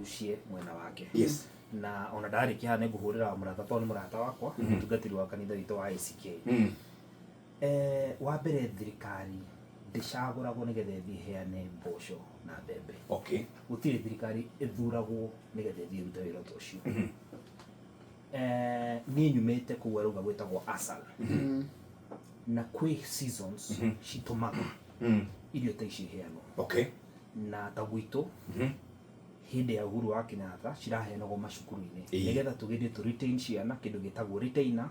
ngucie mwena wake. Yes. Na ona ndari kia ne nguhurira murata to ni murata wakwa mutungatiri wa kanitha witũ wa ICK. Wa mbere thirikari ndicagũragwo nĩgetha ĩheane mboco na mbembe. Okay. Gũtirĩ thirikari ĩthuragwo nĩgetha ĩrute wĩra ta ũcio. Niĩ nyumĩte kũu arauga gwĩtagwo asal. Na kwĩ seasons citũmaga irio ta ici iheanwo. Okay. Na ta gwitũ hĩndĩ ya Uhuru wa Kenyatta ciraheanagwo macukuru-inĩ nĩgetha tũgĩthiĩ tũ retain ciana kĩndũ gĩtagwo retainer.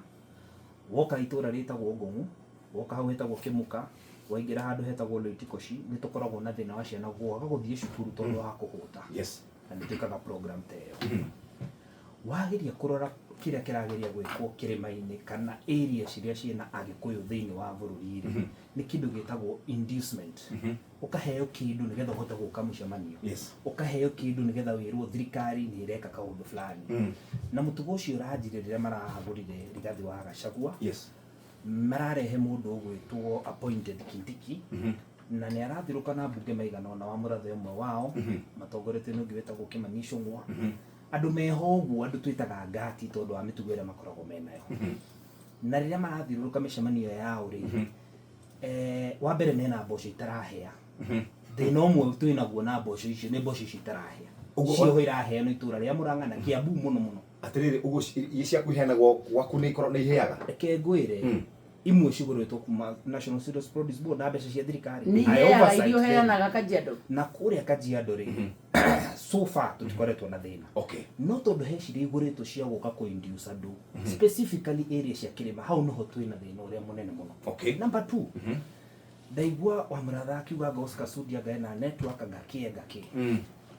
Woka itũra rĩtagwo Ngong'u, woka hau hetagwo Kĩmuka, waingĩra handũ hetagwo Loitikoshi, nĩ tũkoragwo na thĩna wa ciana gwaga gũthiĩ cukuru tondũ wa kũhũta. Yes. Na nĩ twĩkaga program ta ĩyo. Wageria kũrora kĩrĩa kĩrageria gwĩkwo kĩrĩma-inĩ kana area ciria ciĩna Agĩkũyũ thĩinĩ wa bũrũri-rĩ, nĩ kĩndũ gĩtagwo inducement. Ũkaheo kĩndũ nĩgetha ũhote gũka mũcemanio. Yes. Ũkaheo kĩndũ nĩgetha wĩrwo thirikari nĩ ĩreka kaũndũ fulani. Na mũtugo ũcio ũranjire rĩrĩa marahagũrire Rigathi wa Gachagua. Yes. Mararehe mũndũ ũgwĩtwo appointed Kindiki. Na nĩ arathirũka na mbunge maigana ona wa mũrathe ũmwe wao matongoretio nĩ ũngĩ wĩtagwo Kimani Ichung'wa. Andũ meho ũguo andũ twĩtaga ngati tondũ wa mĩtugo ĩrĩa makoragwo menayo. Na rĩrĩa marathiũrũrũka mĩcemanio yao rĩ, wa mbere mena mboco itarahĩa. Thĩna ũmwe twĩnaguo na mboco icio nĩ mboco icio itarahĩa. Cio iraheanwo itũra rĩa Mũrang'a na Kiambu mũno mũno. Atĩrĩrĩ, ũguo cia kũheanagwo gwaku nĩ ikorwo nĩ ihĩaga? Reke ngwĩre imwe cigũrĩtwo kuma National Cereals Produce Board na mbeca cia thirikari. Nĩ irio heanaga Kajiado. Na kũrĩa Kajiado rĩ, so far tutikoretwo na thĩna. Okay. No tondũ he cirĩ igũrĩtwo cia gũka kũ-induce andũ specifically area cia kĩrĩma, hau noho twĩna thĩna ũrĩa mũnene mũno. Okay. Number 2, ndaigua wa mũratha akiuga Oscar Sudi agaena network ngakĩ.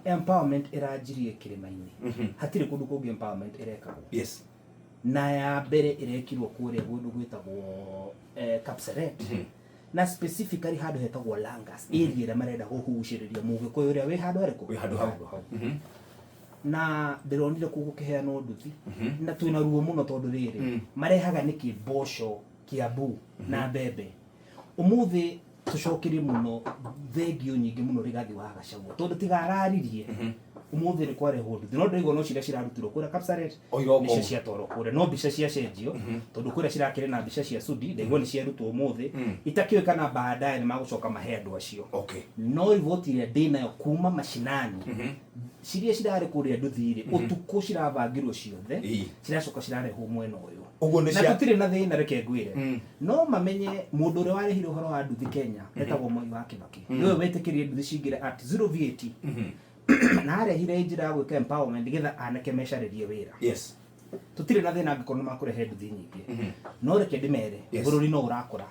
Empowerment ĩranjirie kĩrĩma-inĩ. Hatirĩ kũndũ kũngĩ empowerment ĩrekagwo. Yes. Na ya mbere ĩrekirwo kũrĩa kũndũ gwĩtagwo Kapseret. Na specifically handũ hetagwo Langas, area ĩrĩa marenda gũkugucĩrĩria Mũgĩkũyũ ũrĩa wĩ handũ harĩkũ? Wĩ handũ hau. Na ndĩronire kũu gũkĩheanwo nduthi na twĩna ruo mũno tondũ rĩrĩ marehaga nĩkĩ mboco, Kiambu na mbembe. Ũmũthĩ tũcokerie mũno thengio nyingĩ mũno Rigathi wa Gachagua tondũ tiga araririe. Ũmũthĩ nĩ kwarehwo nduthi no ndĩrigwo no ciria cirarutirwo kũrĩa Kapseret nĩcio ciatwarwo kũrĩa, no mbica ciacenjio tondũ kũrĩa cirakĩrĩ na mbica cia Sudi ndaigua nĩ ciarutwo ũmũthĩ itakĩũĩ kana baadaye nĩ magũcoka mahe andũ acio. No igoti rĩa ndĩnayo kuma macinani ciria cirarĩ kũrĩa nduthi-rĩ ũtukũ cirabangirwo ciothe ciracoka cirarehwo mwena ũyũ. Na tũtirĩ na thĩna, reke ngwĩre no mamenye mũndũ ũrĩa warĩhire ũhoro wa nduthi Kenya etagwo Mwai wa Kibaki nĩwe wetĩkĩrire nduthi cingĩre at 0 VAT. Na arehire njĩra ya gwĩka empowerment nĩgetha anake mecarĩrie wĩra. Yes. Tũtirĩ na thĩna angĩkorwo nĩ makũrehe nduthi nyingĩ. No reke ndĩmere bũrũri no ũrakũra.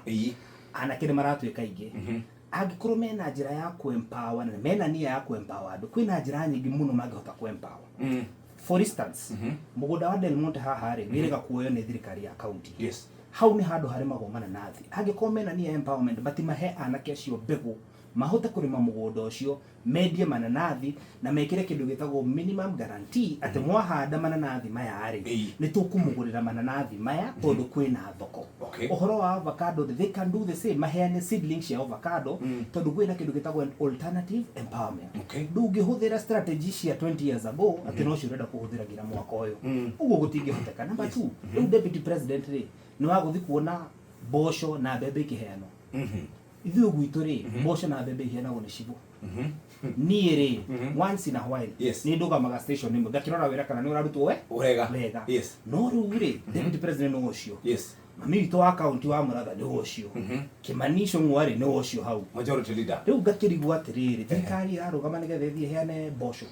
Anake nĩ maratuĩka aingĩ. Angĩkorwo mena njĩra ya kũ-empower na mena nia ya kũ-empower andũ, kwĩna njĩra nyingĩ mũno mangĩhota kũ-empower. For instance, mũgũnda wa Del Monte haha rĩ wĩrĩga kuoyo nĩ thirikari ya county. Yes. Hau nĩ handũ harĩmagwo mananathi. Angĩkorwo mena nia empowerment batimahe anake acio mbegũ mahote kũrĩma mũgũnda ũcio, mendie mananathi na mekĩre kĩndũ gĩtagwo minimum guarantee atĩ mwahanda mananathi maya rĩ nĩ tũkũmũgũrĩra mananathi maya tondũ kwĩna thoko. Ũhoro wa avocado they can do the same, maheane seedlings cia avocado tondũ kwĩna kĩndũ gĩtagwo alternative empowerment. Ndũngĩhũthĩra strategy cia 20 years ago atĩ no cio ũrenda kũhũthĩra nginya mwaka ũyũ. Ũguo gũtingĩhoteka. Number 2, rĩu deputy president rĩ nĩ wagũthiĩ kuona mboco na mbembe ikĩheanwo. Ithuĩ gwitũ rĩ mboco na mbembe iheanagwo nĩ cibũ. Niĩ rĩ once in a while nĩ ndũgamaga station ĩmwe ngakĩrora wĩra kana nĩ ũrarutwo wega. No rĩu rĩ deputy president nĩ ũcio. Mami witũ wa kaunti wa Mũratha nĩ ũcio. Kimani Ichung'wa rĩ nĩ ũcio hau. Majority leader. Rĩu ngakĩrigwo atĩrĩrĩ thirikari ĩrarũgama nĩgetha ĩthiĩ ĩheane mboco.